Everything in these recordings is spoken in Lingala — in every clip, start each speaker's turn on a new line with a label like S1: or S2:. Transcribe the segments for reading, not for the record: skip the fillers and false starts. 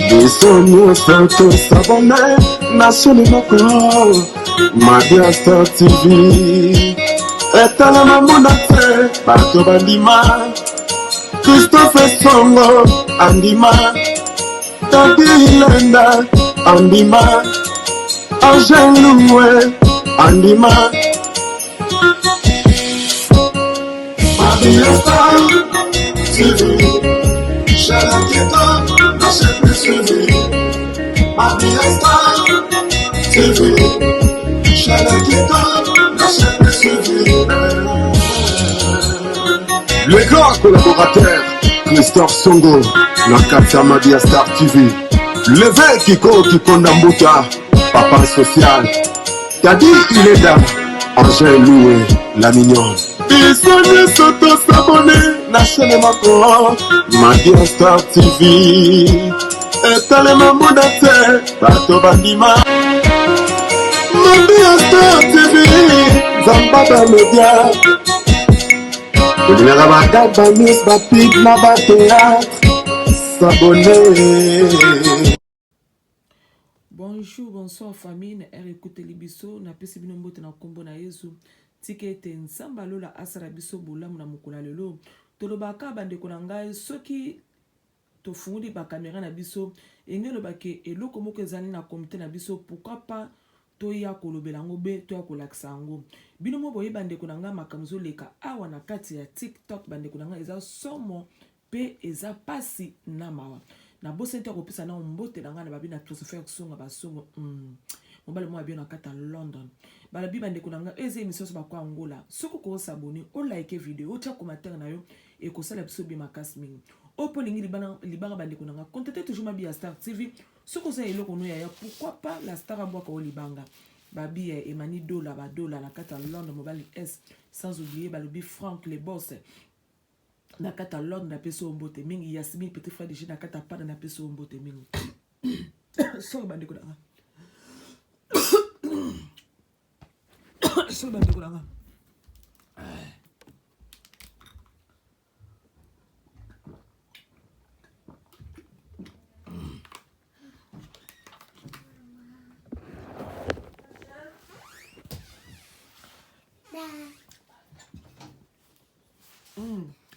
S1: Bisogno stato s'abbonare nationale con Madia Star TV e tala mamunate Pato Bandima Christopher Songo Andima Tati Lenda Andima Angel Loué Andima Madia Star TV Shalakita National TV Madia Star TV Shalakita National TV. Le grand collaborateur Christophe Songo Nakatia Madia Star TV. Le Kiko Kikondambuta Papa Social Tadi Ileda Angel Loué La Mignonne. Bisogno sotto s'abonner National Macron Madia Star TV Etale mamudate Pato Bandima Madia Star TV Zambada Media Elinera Bagaba News Bapik Naba Théâtre S'abonner.
S2: Bonjour, bonsoir famille, écoutez Libiso, na pesi bino mbote na kombo na Yesu. Tikete nsamba lola asara biso bolamu na mukula lelo. Tolobaka bandeko na ngai soki tofunguli ba caméra na biso engelo bake eloko moko ezali na comité na biso pourquoi pas toya kolobela ngo be toya kolakisa ngo. Bino mo boye bandeko na ngai makamzo leka awa na kati ya TikTok bandeko na ngai eza somo pe eza pasi na mawa. Na bosente kopisa na mbote na ngai na babi na Christopher Songo basongo mobile mo abia na kata London. Bala bi bandeko na ngai eze émission so bakwa Angola. Soko ko s'abonner, o like vidéo, tia commentaire na yo et ko sala biso bi makasi mingi. Opo lingi libanga bandeko na ngai. Contactez toujours Madia Star TV. Soko sa eloko no ya pourquoi pas la star abwa ko libanga. Babi Emani Dola ba Dola na kata London mobile S sans oublier balobi Frank les boss. Na kata London na peso mbote mingi Yasmine petit frère de Gina kata pada na peso mbote mingi. So bandeko na ngai. So bandeko na ngai.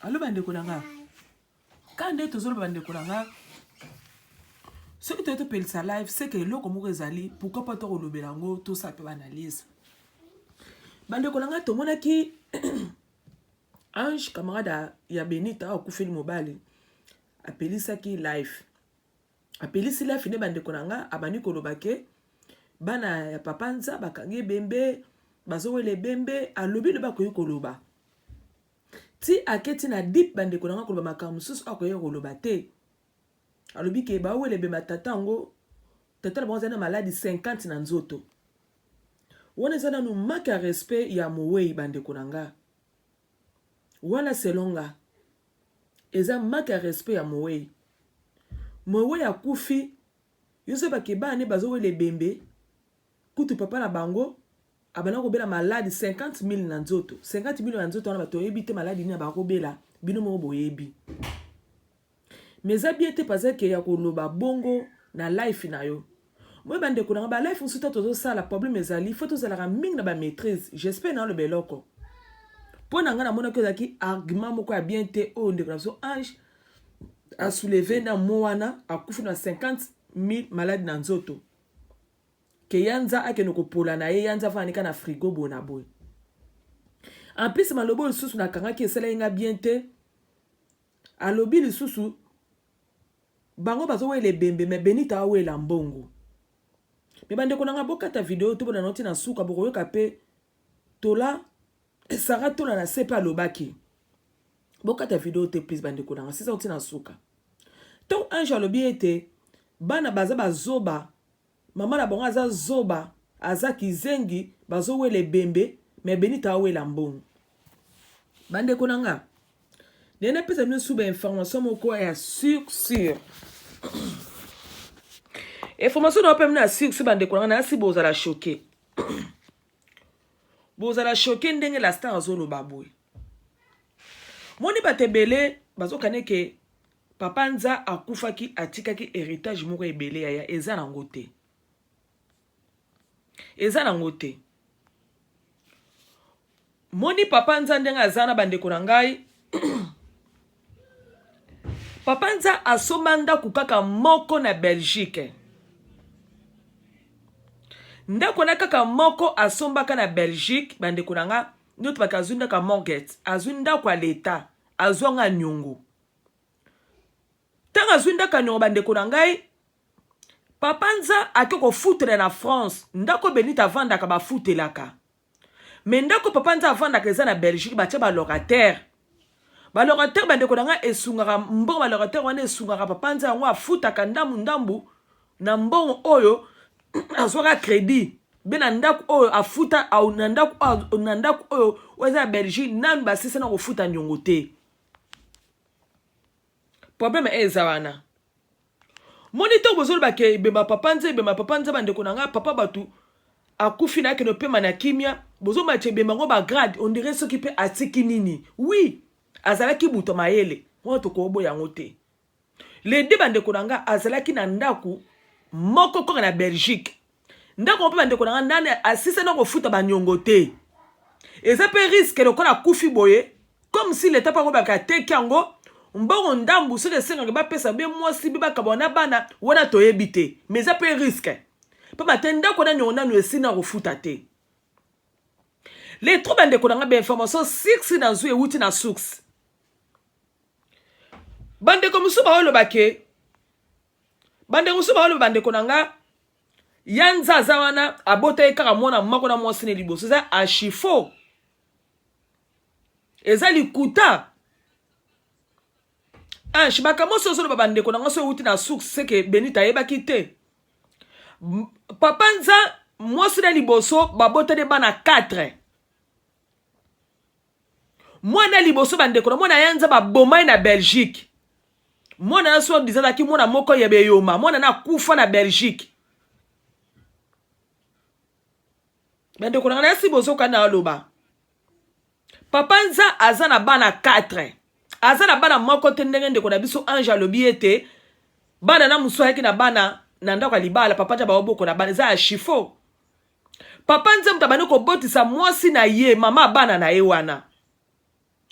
S2: Allo bandeko na ngai. Kande tozolo bandeko na ngai. Ce qui te pèle sa live, c'est que l'oko moko ezali, pourquoi pas to kolobela ngo to sa pe analyse. Bandeko na ngai tomona ki Ange camarade ya Benita akufeli mobali. Apelisa ki live. Apelisi live ne bandeko na ngai abani kolobake bana ya papanza bakangi bembe bazowele bembe alobi le bakoyi koloba. Ti aketi na deep bandeko na ngai koloba makambo susu akoyi koloba te. Alobi ke ba wele be matata ngo tata na bonza na maladi 50 na nzoto. Wana zana nu maka respect ya mowe bandeko na nga. Wana selonga eza maka respect ya mowe. Mowe ya kufi yoso ba ke ba ne bazo wele bembe kutu papa na bango abana ko bela maladi 50,000 na nzoto. 50,000 na nzoto wana bato yebite maladi ni ba ko bela bino mo boyebi. Mais abiete parce que ya koloba bongo na life na yo. Moi bande ko na ba life nsuta tozo sala problème ezali faut tozo la mingi na ba maîtrise. J'espère na le beloko. Pona nga na mona ko zaki argument moko ya bien te o ndeko so Ange a soulevé na moana a kufu na 50,000 malade na nzoto. Ke yanza ake no kopola na ye yanza fanika na frigo bona boy. En plus malobo susu na kanga ki esala nga bien te. Alobi le susu bango bazo wele bembe me Benita wela mbongo. Me bande ko nanga bokata video to bona noti na suka boko yoka pe tola Sarah tola na sepa lobaki. Bokata video te please bande ko nanga sisa oti na suka. To Ange alobi ete bana baza bazoba mama na bonga za zoba azaki zengi bazo wele bembe me Benita wela mbongo. Bande ko nanga nene pesa mino sube information moko ya sûr. Information na pemna ya sûr bande ko na si boza la choquer. Boza la choquer ndenge la star azolo baboy. moni batebele bazokane ke papa nza akufaki atikaki héritage moko ebele yaya eza nango te. Eza nango te. Moni papa nza ndenge aza na bandeko na ngai papa nza asomba ndako kaka moko na Belgique. Ndako na kaka moko asombaka na Belgique bandeko na nga nyoto bakazwi ndako mortgage azwi ndako ya leta azwanga nyungu. Tanga azwi ndako nyungu bandeko na ngai papa nza akiko futere na France ndako Benita avandaka bafutelaka. Mais ndako papa nza avandaka eza na Belgique batia ba locataire. Ba locataire bandeko na nga esungaka mbongo ba locataire wana esungaka papa nza yango afutaka ndambu na mbongo oyo azwaka crédit. Bena ndako oyo afuta au na ndako oyo weza Belgique nanu basisa na kofuta nyongo te. Problème eza wana. Moniteur bozolo bake bema papa nza bandeko na nga papa batu akufi na ke no pema na kimia bozo mache bema ngo ba grade on dirait ce qui peut atiki nini. Oui, azalaki buto mayele moto ko obo yango te. Les deux bandeko na nga azalaki na ndako moko ko na Belgique. Ndako mpe bandeko na nga nani asisa na kofuta banyongo te. Eza pe risque lokola kufi boye comme si l'état pas ko ba teki yango mbongo ndambu soki esenga ba pesa be mwasi be bakabona bana wana toyebi te. Mais eza pe risque. Pa batenda ko na nyongo nanu esina kofuta te. Les trois bandeko na nga be information 6 na zu ewuti na source. Bandeko musuba olo bake. Bandeko musuba olo bandeko na nga yanza zawana abota ekaka mwana mako na mwasi ne liboso za ashifo. Eza likuta. Shibaka moso solo bandeko na nga so ewuti na source seke Benita yeba kite. Papa nza mwasi na liboso babota de bana 4. Mwana liboso bandeko na mwana yanza babomai na Belgique. Mwana na so dizalaki mwana moko yebe yoma. Mwana na kufa na Belgique. Bandeko na nga si bozo kana aloba. Papa nza aza na bana 4. Aza na bana moko te ndenge ndeko na biso ange alobi ete bana na muso yaki na bana na ndako libala papa nza baoboko na bana za ashifo. Papa nza mutabani ko botisa mwasi na ye mama bana na ye wana.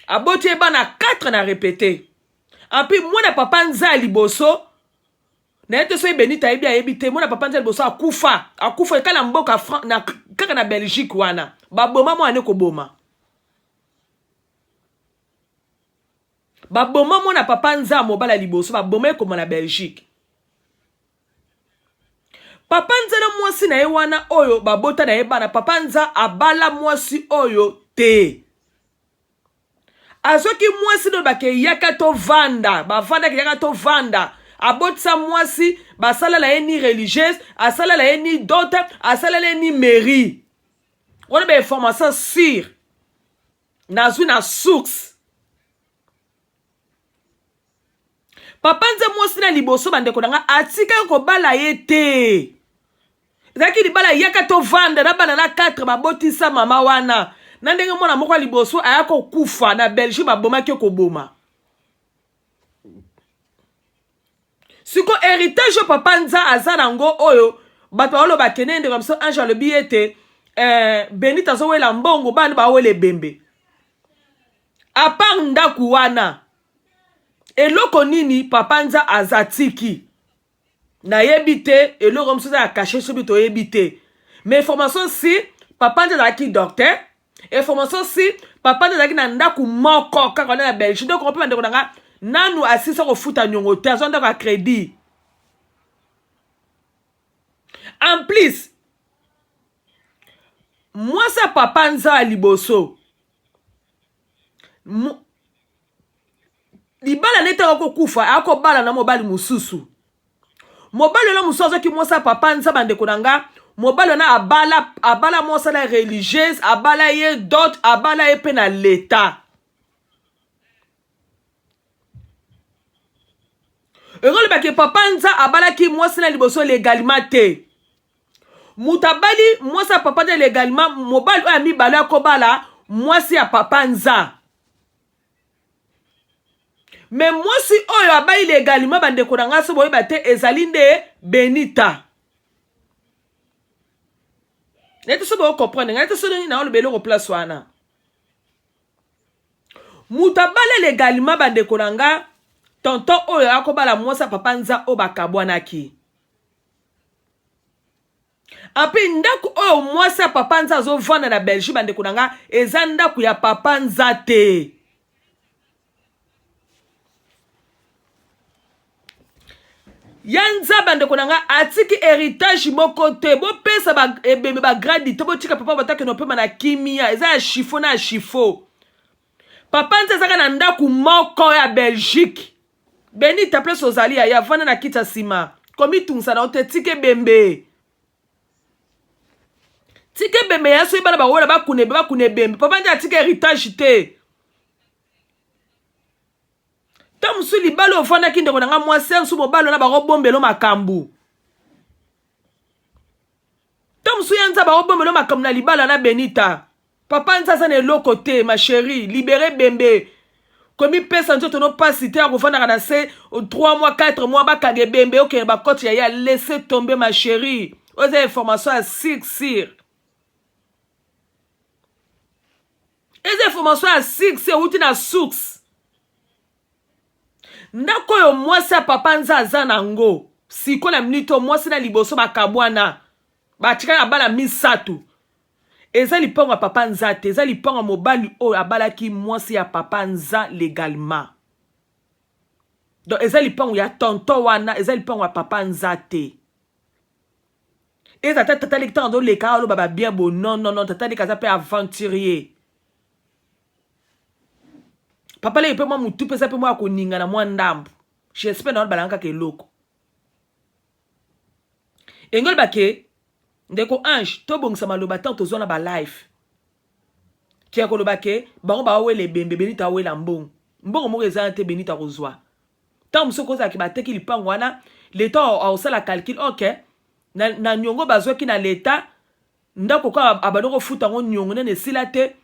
S2: Aboti e bana 4 na répété. Api mwana papa nza liboso na ete so Benita ebi ayebite mwana papa nza liboso akufa ekala mboka na kaka na Belgique wana. Baboma mwana ko boma. Baboma mwana papa nza mobala liboso baboma ko na Belgique. Papa nza na mwasi na ye wana oyo babota na ye bana papa nza abala mwasi oyo te. Azoki mwasi no bake yaka to vanda, bavanda ke yaka to vanda. Abotsa mwasi basala la ni religieuse, asala la ni dot, asala la ni mairie. On a information sur nazu na source. Papa nza mwasi na liboso bandeko nanga atika ko bala ye te. Zaki di bala yaka to vanda na bana na 4 babotisa mama wana. Nandenge mwana moko liboso ayako kufa na Belgique babomaki ko boma. Siko héritage papa nza azanango oyo bato olo batenende comme ça ange le biete Benita zo wela mbongo bana ba wele bembe. A part ndaku wana eloko nini papa nza azatiki na yebite eloko msuza ya caché sobito yebite. Mais information si papa nza zaki docteur. Information si papa nza zaki na ndaku moko kaka na Belgique. Donc on peut ndeko nga nanu asisa ko futa nyongo te azonda ka crédit. En plus moi sa papa nza liboso libala neta ko kufa ako bala na mobali mususu. Mobali na mususu ki moi sa papa nza bandeko nga mobali na abala moi sa la religieuse abala ye dot abala ye pe na l'état. Erole bake papa nza abala ki moi sa liboso légalement te. Mutabali moi sa papa nza légalement mobali oya mi bala ko bala moi si ya papa nza. mais moi si oyo abai légalement bandeko na nga so boyeba te ezali nde Benita. Nete so boyo comprendre nete so nini na olobele ko place wana. Muta bale légalement bandeko na nga tonton oyo akobala mwasa papa nza o bakabwanaki. Api ndaku oyo mwasa papa nza zo vanda na Belgique bandeko na nga eza ndaku ya papa nza te. Yanza bandeko na nga atiki héritage moko te bo pesa ba ebembe ba gradi to bo tika papa batake no pema na kimia eza ya chifo na chifo. Papa nza zaka na ndaku moko ya Belgique. Benita place ozali ya vanda na kita sima. Komi tungsa na ote tike bembe. Tike bembe ya so ibana ba wona ba kune bembe. Papa nza atike héritage te. Tom su libalo ofana kinde konanga mwase su mobalo na ba bombelo makambu. Tom su yanza ba bombelo makambu na libalo na Benita. Papa nza sa ne loko te ma chérie, libérez bembe. Komi pesa nzoto no pas cité a kofana na se 3 mois 4 mois ba kage bembe OK ba coach ya laisser tomber ma chérie. Aux informations à sir. Les informations à sir outi na source. Ndako yo mwasi ya papa nza aza nango siko na minito mwasi na liboso bakabwana batika na bala misatu eza lipongo ya papa nza te eza lipongo mobali oyo abalaki mwasi ya papa nza légalement donc eza lipongo ya tonton wana eza lipongo ya papa nza te eza tata leki tando leka alo baba bien bo non tata leki aza pe aventurier. Papa le pe moi mutu pesa pe moi koninga na mwa ndambu. J'espère na balanga ke loko. Engol bake ndeko ange to bongisa maloba tant to zona ba life. Ki akolo bake bango ba wele bembe Benita wela mbongo. Mbongo mo rezante Benita kozwa. Tant musoko za ki bateki lipango wana l'état a osala calcul OK. Na nyongo bazwa ki na l'état ndako ka abadoko futa ngo nyongo ne sila te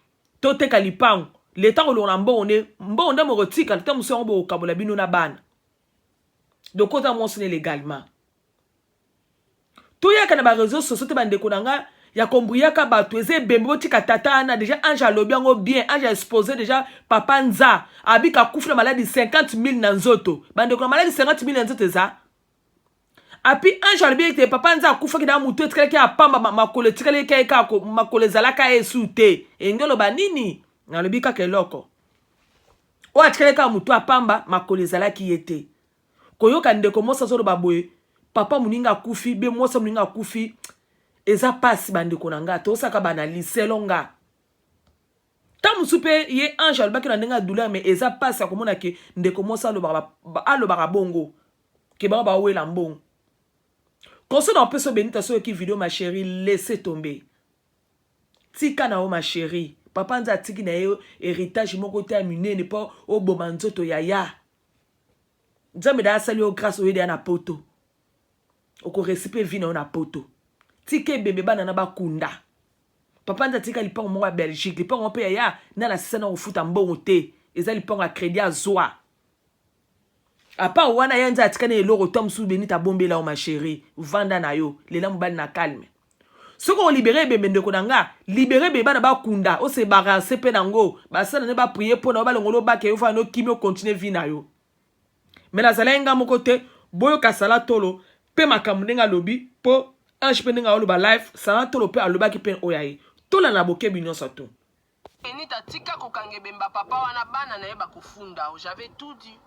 S2: to teka lipango. L'état kolona mbongo nde mo rotika l'état muso ngo kabola bino na bana. Donc on a mentionné légalement. Tout ya kana ba réseaux sociaux te bandeko nanga ya kombriya ka bato eze bembo tika tata na déjà ange alobi yango bien ange exposé déjà papa nza abika kufuna maladie 50 000 na nzoto bandeko na maladie 50 000 na nzoto eza api ange alobi te papa nza akufa kida mutu etikala ki apamba makolo etikala ki ka makolo ezalaka esute engelo banini nalobi ka keloko o atikala ka mutu apamba makolo ezalaki yete koyoka ndeko mosa zolo baboye papa muninga kufi be mosa muninga kufi eza pasi bandeko nanga to saka bana liselonga tamu supe ye ange albaki na ndenga douleur mais eza pasi akomona ke ndeko mosa alo bongo ke ba wela mbongo konso na peso Benita so ki vidéo ma chérie laissez tomber tika na o ma chérie papa nza tiki na yo héritage moko te aminene po o bomanzoto yaya Nzambe da sali o grâce o yede na poto. Oko recipe vina na poto. Tike bebe bana na bakunda. Papa nza tika lipango mo wa Belgique, lipango pe ya na la sena ofuta mbongo te. Eza lipango a crédit a zoa. Apa wana yanza atika na eloko tom su Benita bombela o ma chérie, vanda na yo, lela mobali na calme. Soko o libérer bebe ndeko nanga, libérer bebe bana bakunda, o se barancer pe nango, ba sala ne ba prier pour na ba longolo ba ke yo fa no kimio continuer vina yo. Mais la zalenga moko te boyo kasala tolo pe makamunenga lobi po ange pe nenga oloba life sala tolo pe aloba ki pen oyaye tola na boke binyo sato
S3: Benita tika kokange bemba papa wana bana na yeba kufunda j'avais tout dit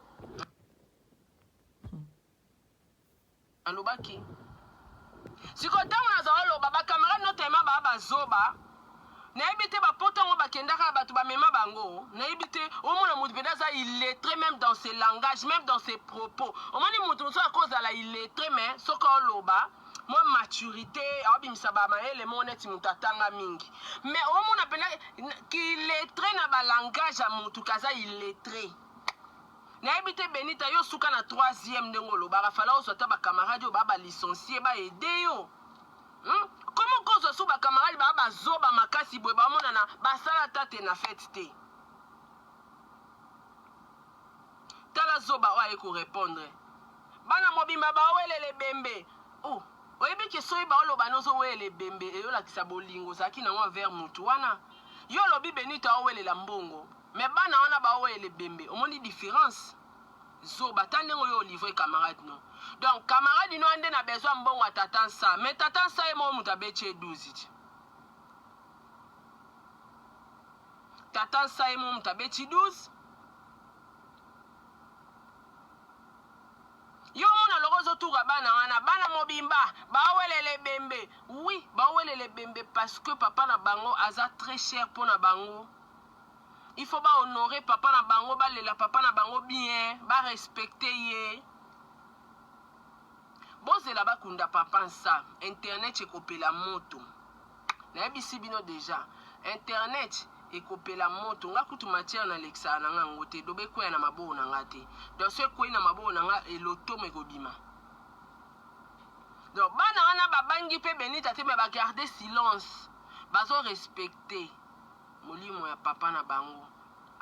S3: alobaki siko tango na zawalo baba camarade notamment baba zoba na ebité ba potango bakendaka batu ba mema bango na ebité au moins mutu pedaza illettré même dans ses langages même dans ses propos au moins mutu so à cause la illettré mais soko loba moi maturité abimisa ba maele moneti mutatanga mingi mais au moins napenda ki illettré na ba langage a mutu kaza illettré na ebité Benita yo suka na 3e ndengo loba ba fala osota ba camarade yo ba licencié ba aider yo comment cause sous ba camarade ba zoba makasi boy ba mona na basala tate na fête te tala zoba oyo ayeko répondre bana mobimba baowelele bembe oh oyebi ke soki baoloba nozowelele bembe eyolakisa bolingo ozalaki nango envers mutu wana yo olobi Benita aowelela mbongo me bana wana baowelele bembe omoni différence zoba ta ndenge oyo olivre camarade no donc camarade no ande na besoin mbongo ya tata nsa me tata nsa ye moo mutu abeti ye 12 tata nsa ye moo mutu abeti 12 yo mona loko ozotuka bana wana bana mobimba baowelele bembe oui baowelele bembe parce que papa na bango aza très cher mpo na bango il faut honorer papa na bango balela papa na bango bien respecter ye bozela bakunda papa nsa internet ekopela moto nayebisi bino déjà internet ekopela moto nga kutu matière na lekisa na nga ngo te dobe kwea na maboko na nga te donc so kwei na maboko na nga elotomo ekobima donc bana wana babangi mpe Benita te me bagarde silence bazo respecte molimo ya papa na bango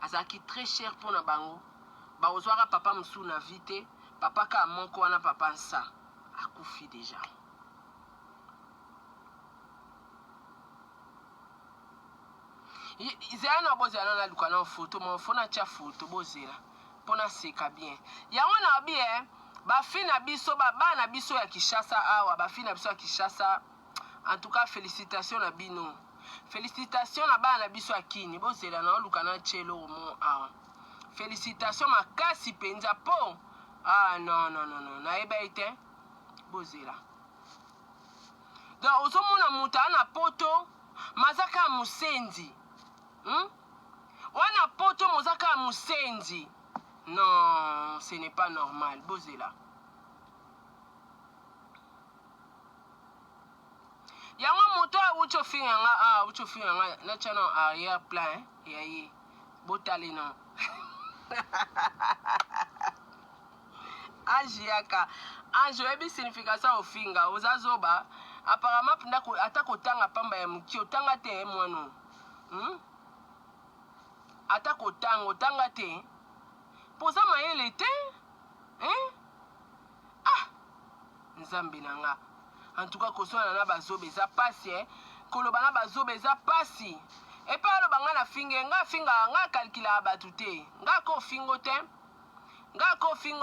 S3: azalaki très cher mpo na bango baozwaka papa mosusu na vie te papa ka moko wana papa nsa akufi déjà zela na bozela na luka na photo mo fona tia photo bozela pona seka bien yango na bien bafi na biso bana biso ya Kishasa awa bafi na biso ya Kishasa en tout cas félicitations na bino félicitations na bana biso ya kini bozela na luka na chelo mo awa félicitations makasi penza po non na eba ite bozela donc ozomona muta na poto mazaka musenzi wana poto mozaka musenzi non ce n'est pas normal bozela yango moto uchofinga nga na chano arrière plan yayi botali non ajiaka anjo ebi signification ofinga ozazoba apparemment ndako atakotanga pamba ya muki otanga te mwano otanga te poza mayele te nzambe na nga en tout cas koswana na bazobe eza pasi koloba na bazobe eza pasi epa aloba nga na finge nga finga nga kalkila bato te nga ko fingo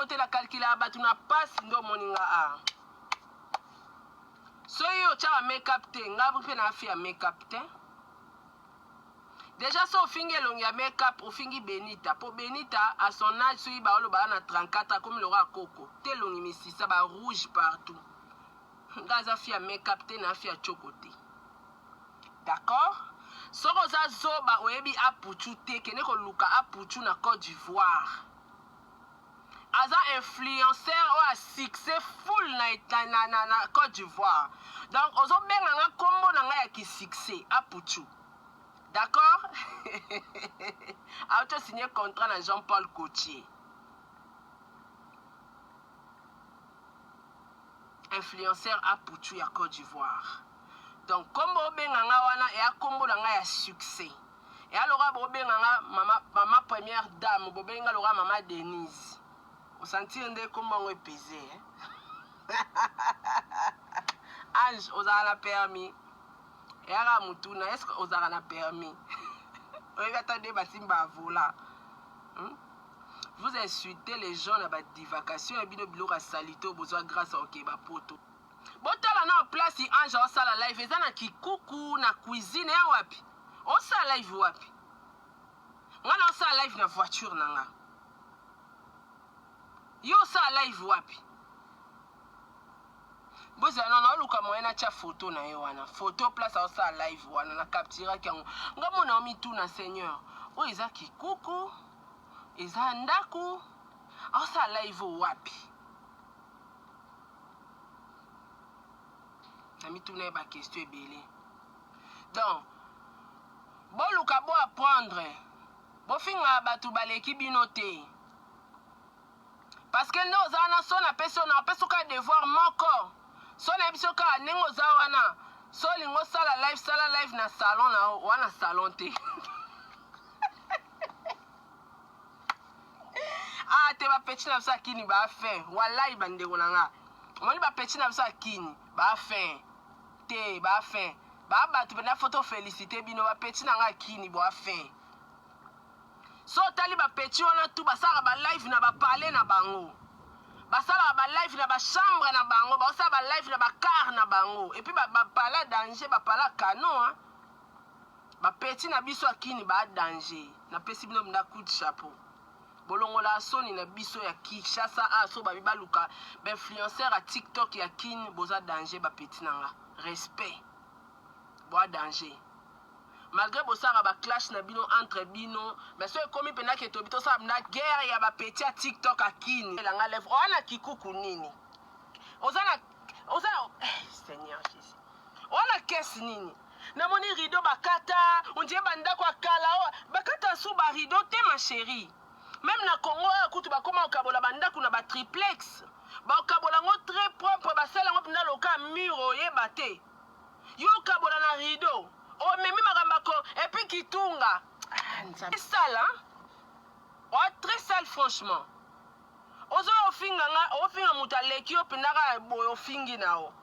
S3: te na kalkila bato na pasi ndo moni nga soki otyaka make-up te nga mpe na afi ya make-up te déjà so ofingi elongi ya make-up ofingi Benita po Benita à son âge soki baoloba na 34 comme le roi Coco te elongi misisa ba rouge partout nga aza fi ya make-up te na afi ya choko te d'accord soko oza zoba oyebi apuchu te kende koluka apuchu na Côte d'Ivoire aza influenceur oyo a succès full na Côte d'Ivoire donc ozobenga nga kombo na nga ya kisuccès apuchu d'accord auto signé contrat na Jean-Paul Gaultier influenceur apuchu ya Côte d'Ivoire donc kombo obenga nga wana eya kombo na nga ya succès eya loka bobenga nga mama première dame bobenga loka mama Denise osentir nde kombo yango epese Ange ozala na permis eyaka mutuna est-ce que ozala na permis oyebi ata nde basimba avola vous insultez les gens na badivacation ya bino biloko ya salite oyo bozwa grâce oke bapoto botala na place Ange osala live eza na kikuku na cuisine ya wapi osala live wapi nga na osala live na voiture na nga yo osala live wapi bozala nana oluka moyen natya photo na ye wana photo place osala live wana na capturaki yango nga mona omituna seigneur oyo eza kikuku eza ndako osala live wapi na mituna ye bakestio ebele donc boluka bo apprendre bofinga bato baleki bino te parce que nde ozala na so napesi yo na opesi oka devoir moko so na yebi soki kaka ndenge oza wana so olingi sala live na salon na wana salon te te te ba petit na biso kini ba fin wallahi bandeko na nga omoni ba petit na biso kini ba fin te ba fin ba batu na photo félicité bino ba petit na nga kini ba fin so tali ba petit wana tu basala ba live na ba parler na bango basala ba live na ba chambre na bango basala ba live na ba car na bango et puis ba pala danger ba pala canon hein ba petit na biso akini ba danger na pesi bino mna coup de chapeau bolongola soni na biso ya Kinshasa aso ba bibaluka ba influenceur à TikTok ya kini boza danger ba petit nanga respect boa danger malgré bosara ba clash na bino entre bino mais so ekomi pena ke tobito sa na guerre ya ba petit à TikTok akini elanga lèvre ona kikuku nini ozana Seigneur Jésus ona kesi nini na moni rideau bakata on dirait bandako akala bakata sou ba rideau te ma chérie même na Congo kutu bakoma okabola bandako na ba triplex ba okabola ngo très propre basala ngo pina loka muro yeba te yo okabola na rideau o memi makambako et puis kitunga c'est sale hein oh très sale franchement ozo ofinga mutaleki opinaka boyo ofingi nao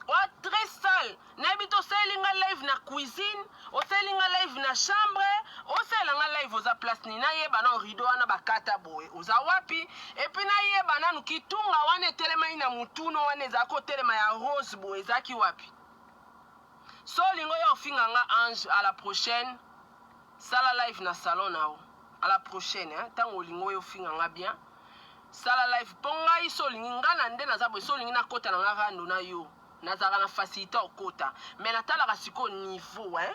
S3: oh très sale nabito selinga live na cuisine o selinga live na chambre o selinga live oza place ni na yeba na rideau wana bakata boye oza wapi et puis na yeba na nukitunga wana telema ina mutuno wana zako telema ya rose boye zaki wapi so lingo yo ofinga nga Ange à la prochaine sala live na salon nao à la prochaine hein tango lingo yo ofinga nga bien sala live ponga iso linga na nde na zabo so lingi na kota na nga rando na yo nazaka na facilité okota mais natalaka siko niveau hein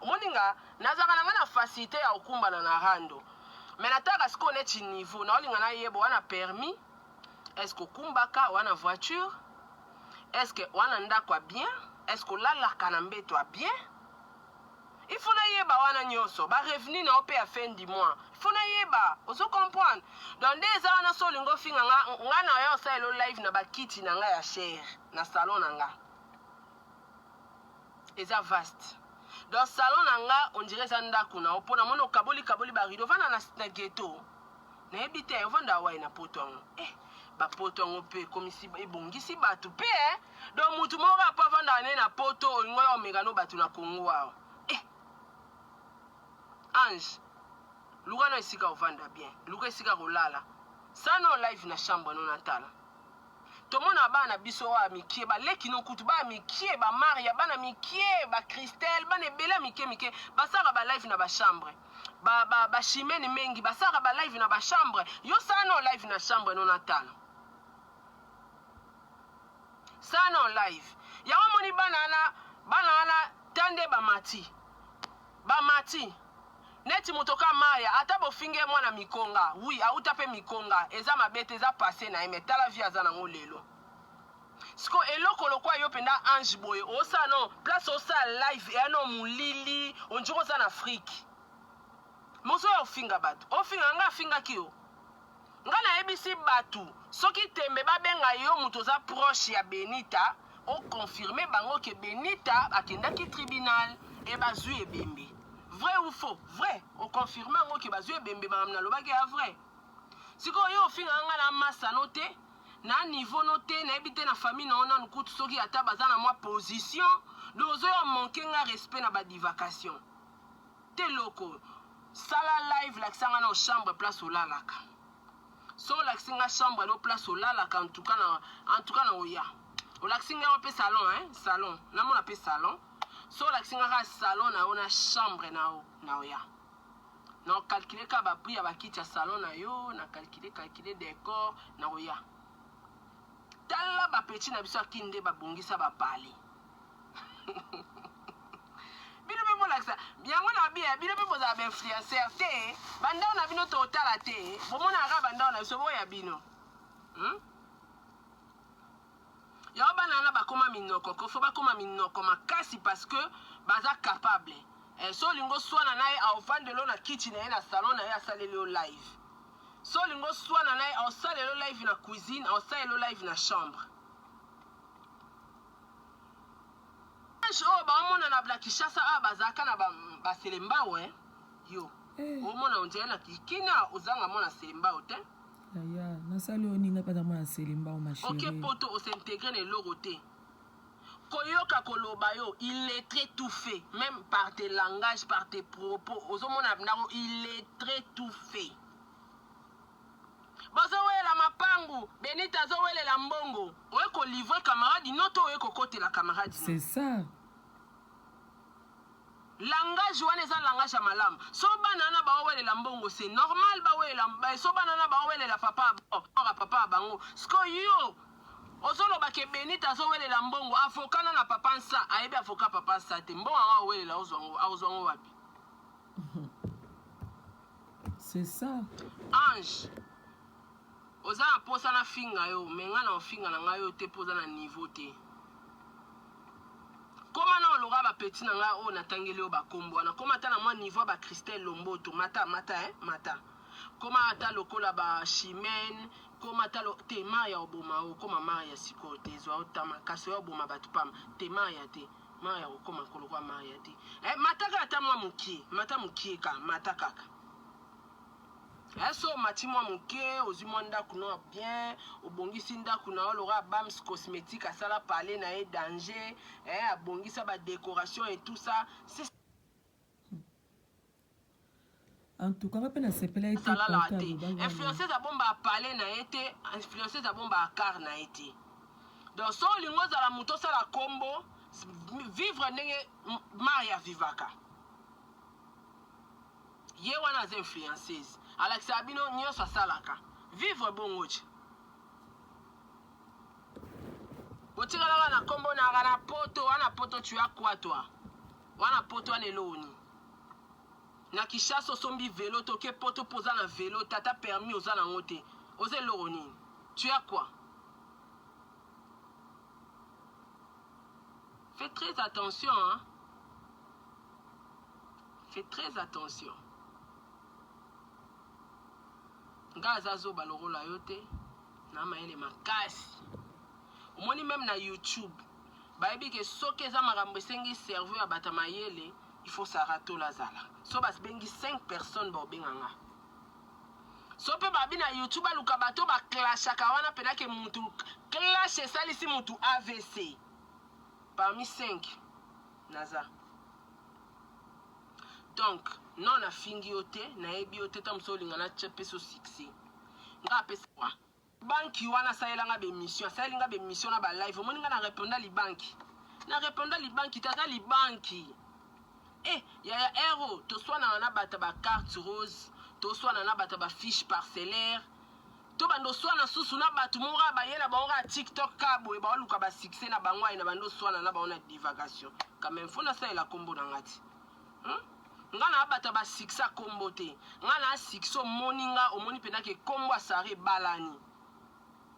S3: omoninga nazaka na facilité ya okumbana na rando mais natalaka siko neti niveau na olinga na yebo wana permis est-ce que okumbaka wana voiture est-ce que wana ndako bien est-ce que lalaka na mbeto bien il faut na yeba wana nyonso ba revenu na opé à fin du mois il faut na yeba oso comprendre donc des ans na so lingo finga nga na yo sa lo live na ba kiti na nga ya cher na salon na nga eza vaste dans salon na nga on dirait ça ndako na opona mono kaboli ba rideau vana na ghetto na ebite ovanda wa na potongo ba potongo pe komisi ebongisi batu pe donc mutu moko pa vanda na poto olingo yo megano batu na Congo wao Ange luka na esika ovanda bien luka esika kolala sana live na chambre no natala tomona bana biso wa mikie ba leki no kutu ba mikie ba Maria bana mikie ba Christelle bana bela mikie basaka ba live na ba chambre ba chimene mengi basaka ba live na ba chambre yo sana live na chambre no natala sana live ya moni bana tande ba mati neti motoka Maya ata bofinge mwana mikonga oui auta pe mikonga eza mabete eza passé na emetala vie azana ngolelo siko eloko lokwa yo penda Ange boye osa no place osa live et no mulili onjiko za na Afrique mozo ofinga batu ofinga nga finga kiyo nga na ebisi batu soki tembe babenga yo muto za proche ya Benita o confirmer bango ke Benita akendaki tribunal e bazui ebembe vrai ou faux vrai o confirmer ngo ke bazui ebembe mamna lobaki ya vrai siko yo ofinga nga na massa note na niveau noté na ebité na famille na ona nkutu soki ata baza na moi position dozo yo manquer nga respect na ba divagation te loko sala live la kisanga na chambre place olalaka so la kisinga chambre no place olalaka en tout cas na oya o la kisinga pe salon hein salon na mona pe salon so la kisinga ka salon na ona chambre na oya na calculer ka ba prix ya ba kiti ya salon na yo na calculer décor na oya tala ba petit na biso akinde ba bongisa ba pali bino pe molakisa biango na bia bino pe boza ba influencer te bandao na bino totala te bomona ka bandao na biso boya bino ya bana ba koma minoko ko fo ba koma minoko makasi parce que baza capable so lingo swana naye a ofandelo na kitchen na salon na ya salelo live so lingo swana naye a salelo live na cuisine a salelo live na chambre oh ba mona na Black Kinshasa bazaka na ba selembao yo o mona onjela kikina ozanga mona selembao te
S2: Yaya, nasali oninga pas dans selimba ma chérie.
S3: OK poto o s'intégrer ne loroté. Koyoka koloba yo, il est très tout fait, même par tes langages, par tes propos. Ozomona ndako, il est très tout fait. Bozo wela mapangu, Benita zo wele la mbongo. Oye ko livrer camarade, noto oye ko kote la camarade.
S2: C'est ça.
S3: Langage wana eza langage ya malamu. So banana ba wele la mbongo, c'est normal ba wele la so banana ba wele la papa bango. Sko yo ozoloba ke Benita azowelela mbongo afokana na papa nsa ayebi afoka papa nsa te mbongo anga owelela ozwango wapi.
S2: C'est ça.
S3: Ange oza na posa na finga yo me nga na ofinga na nga yo te poza na niveau te. Koma na ologa bapeti na nga oyo natangeli yo bakombo wana koma ata na mwa niveau ba Christelle Lomboto mata koma ata lokola ba Chimène koma talo te maya oboma o koma maya siko te zwa otama kaso oboma batu pam te maya te maya okoma kolokwa maya te mataka ata mwa mukie ka mataka eso mati mwa mukie ozi mwa ndaku no bien obongisi ndaku na olora Bams cosmétique asala parler na e danger abongisa ba décoration et tout ça c'est
S2: en tout cas on peut s'appeler
S3: influenceuse a bomba a parler na été influenceuse a bomba a car na été donc so lingo za la muto sa la combo vivre ndenge Maria vivaka ye wana za influenceuse Alex Abino nyoso salaka vivre bongochi otikala na combo na wana poto tu as quoi toi wana poto ane loni na Kishasa sombi vélo toke poto posa na vélo tata permis oza na ngote oze loroni tu as quoi? Fais très attention hein. Fais très attention. Ngaza zo balorola yote na maele makasi. Omoni même na YouTube bayebi ke soki eza makambo esengi cerveau ya bata mayele il faut s'arrato la zala. So bas bengi 5 personnes ba obenganga. So pe babi na YouTube aluka bato ba clash akawana pena ke mutu clash esalisi mutu AVC. Parmi 5 naza. Donc non na fingi yote na ebi yote ta msolinga na chepe so succès. Nga pesa wa. Banki wana saelanga be mission, saelinga be mission na ba live. Omoni nga na répondre li banki. Na répondre li banki tata li banki. Yaya héros, to soit na bata ba carte rose, to soit na bata ba fiche parcellaire. To bando soit na susu na batu mora ba yela ba ora TikTok kabo e ba luka ba succès na bangwa ina bando soit na ba ona divagation. Quand même faut na ça la combo na ngati. Nga na bata ba succès combo te. Nga na succès moninga omoni pena ke combo sare balani.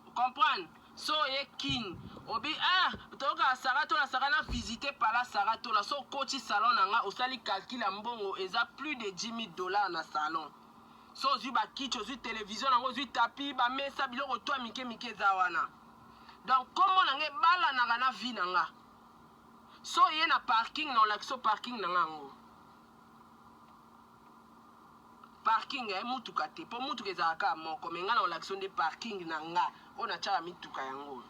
S3: Vous comprenez? So ye king obi toka sarato la sarana visiter par la sarato la so coach salon nanga osali calcul mbongo eza plus de $10,000 na salon so zu ba kitcho zu télévision nango zu tapis ba mesa biloko to mike za wana donc comment nanga bala nanga na vie nanga so ye na parking na la so parking nanga ngo parking mutuka te po mutuka ezalaka moko me nga na olaction de parking na nga o na tshaka mituka yango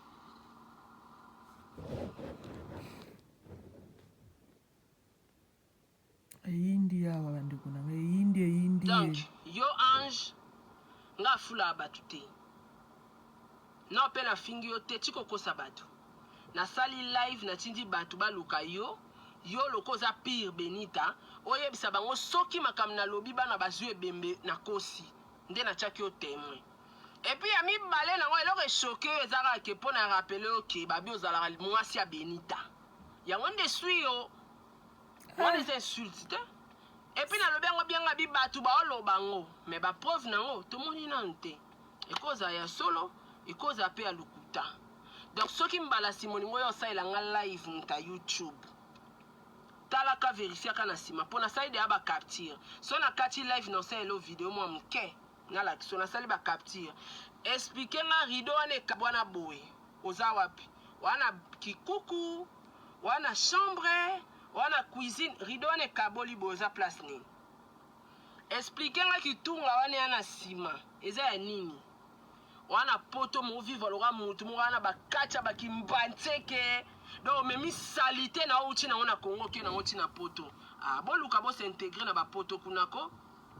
S2: India wa bandeko na India
S3: donc yo ange nga fula batu te na pe na fingi yo te tiko kosa batu na sali live na tindi batu baluka yo lokoza pire Benita oyebisa bango soki makam na lobi bana bazwe ebembe na kosi nde na tshaki yo témoin et puis ami balé nango eloko choqué ezaka ke pona rappeler OK babi ozala mwasi ya Benita yango nde sui yo wana eza insulte te et puis na lobi yango bianga bi batu ba oloba ngo mais ba preuve nango tomoni nanu te ekoza ya solo ekoza pe ya lukuta donc soki mbala simoni ngoyo osalela nga live nta YouTube talaka vérifier kana sima pona side ya ba capture so na kati live no sa elo video mo mke na la so na sali ba capture expliquer na rideau ane kabwana boy oza wapi wana kikuku wana chambre wana cuisine rideau ane kaboli boza place nini expliquer nga kitunga wana yana sima eza ya nini wana poto mo vivre loka mutu mo wana bakacha bakimbantseke donc memi salite na uchi na ona Congo ke na uchi na poto boluka bo s'intégrer na ba poto kunako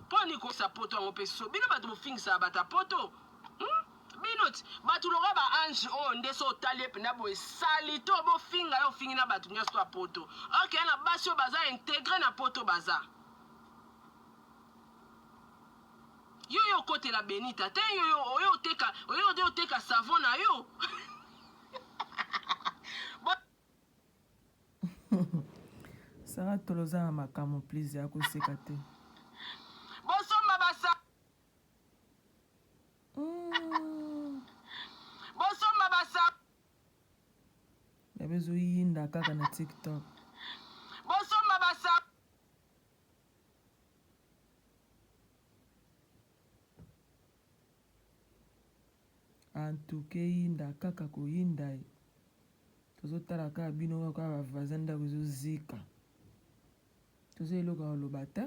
S3: poni ko sa poto ngo peso bino batu mo fingisa bata poto binoti batu loka ba ange ndeso talie pena bo salite bo finga yo fingi na batu nyasto a poto OK na basio baza intégrer na poto baza yo kote la Benita te yo teka savon na yo
S2: Sarah toloza makamo please ya koseka te
S3: bosomba basa bosomba basa
S2: yabezo yinda kaka na TikTok
S3: bosomba basa
S2: antuke yinda kaka koyinda tozotala kaka bino kaka bavaza ndako ezozika toza eloko ya koloba te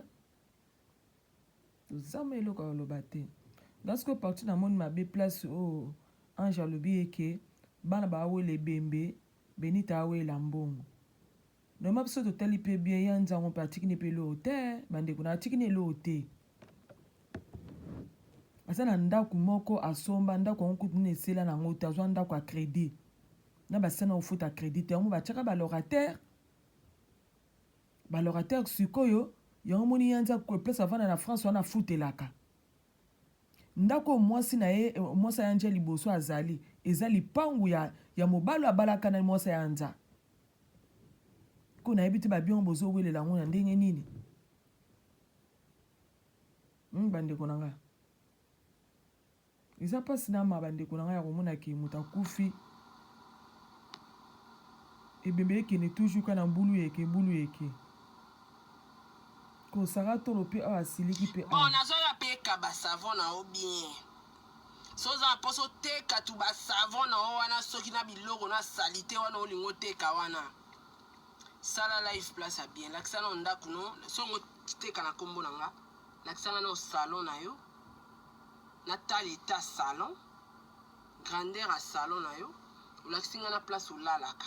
S2: tozama eloko ya koloba te dansiko parti na moni mabe place oyo ange alobi eke bana baawela ebembe Benita awela mbongo noma biso totali mpe bien ya nzango mpe atikini mpe eloko te bandeko na atikini eloko te aza na ndako moko asomba ndako yango kutu nini esela nango te azwa ndako ya crédit na basana ofuta crédit te yango batiaka balocataire sikoyo yango moni ya nza place avanda na France wana afutelaka ndako mwasi na ye mwasi ya nja liboso azali eza lipangu ya mobalo abalaka na mwasi ya nza ko nayebi te babion bozowelela yango na ndenge nini bandeko na nga eza mpasi na ma bandeko na nga ya komonaki moto akufi ebembe ekene toujours ka na mbulu yeke kosaka tolo mpe awa asiliki mpe
S3: bon nazoya mpe ka basavon na o bien soza poso teka tu basavon na o wana soki na biloko na salite wana olingo teka wana sala life place ya bien lakisa na ndako no songo teka na kombo na nga lakisa na salon na yo na tali eta salon grandeur a salon na yo olakisinga na place olalaka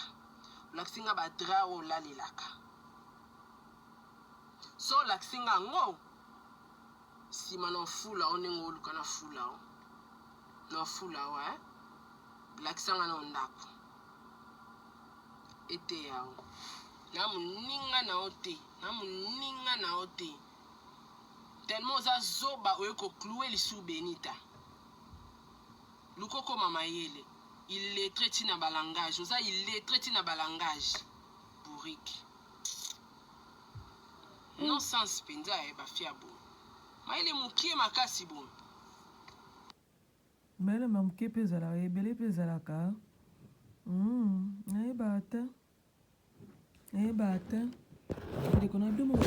S3: olakisinga badra olalelaka so olakisinga ngo sima na fula o ndenge oluka na fula o na fula o lakisanga na ndako ete yao na muninga na ote tellement oza zoba oyeko clouer lisu Benita lukoko mama yele illettré tina balangage oza illettré tina balangage bourrique non sens penza bafia bo maile mukie makasi bon
S2: maile mamukie mpe ezalaka ebele mpe ezalaka nayeba te ndeko na bino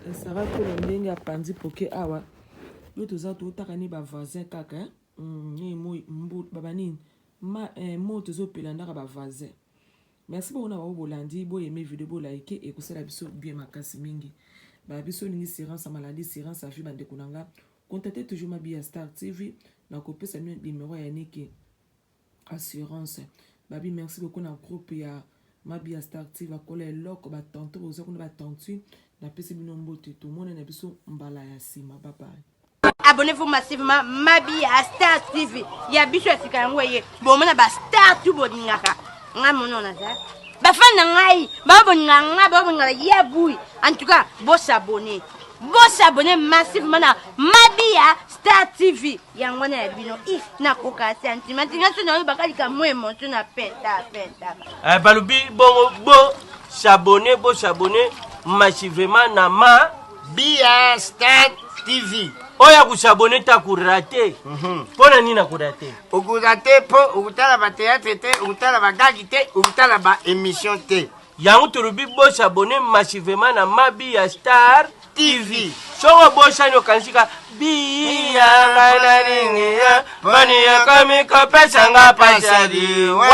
S2: esara tolo ndenge apanzi poke awa yo toza totaka ni bavoisin kaka babanini mo tozopela ndaka bavoisin merci bona bao bolandi boyeme video bolaike ekosala biso bien makasi mingi biso olingi sirance ya maladie sirance ya vie bandeko na nga contacte toujours Mabia Star TV na kopesa bino numéro ya niki assurance babi merci beaucoup na groupe ya Mabia Star TV akola eloko batante boza kuna batantu na pesi bino mbote to mona na biso mbala ya sima bye.
S4: Abonnez-vous massivement Mabia Star TV ya biso esika yango ye bomona ba star tu boningaka nga monona za ba fan na ngai ba boninga ya bui en tout cas boss abonné massivement na Mabia Star TV yango na bino na koka sentiment ngaso na bakalika mo emotion na penta
S5: balubi bo s'abonner massivement na Mabia Star TV oya kusabone ta kurate pona nina kurate
S6: okurate po okutala ba théâtre te okutala ba gagi te okutala ba émission te
S5: yango tulubi bo s'abonner massivement na Mabia Star TV songo bo shano kansika biya ngana ringia bani ya kami kopesa nga pasadi wa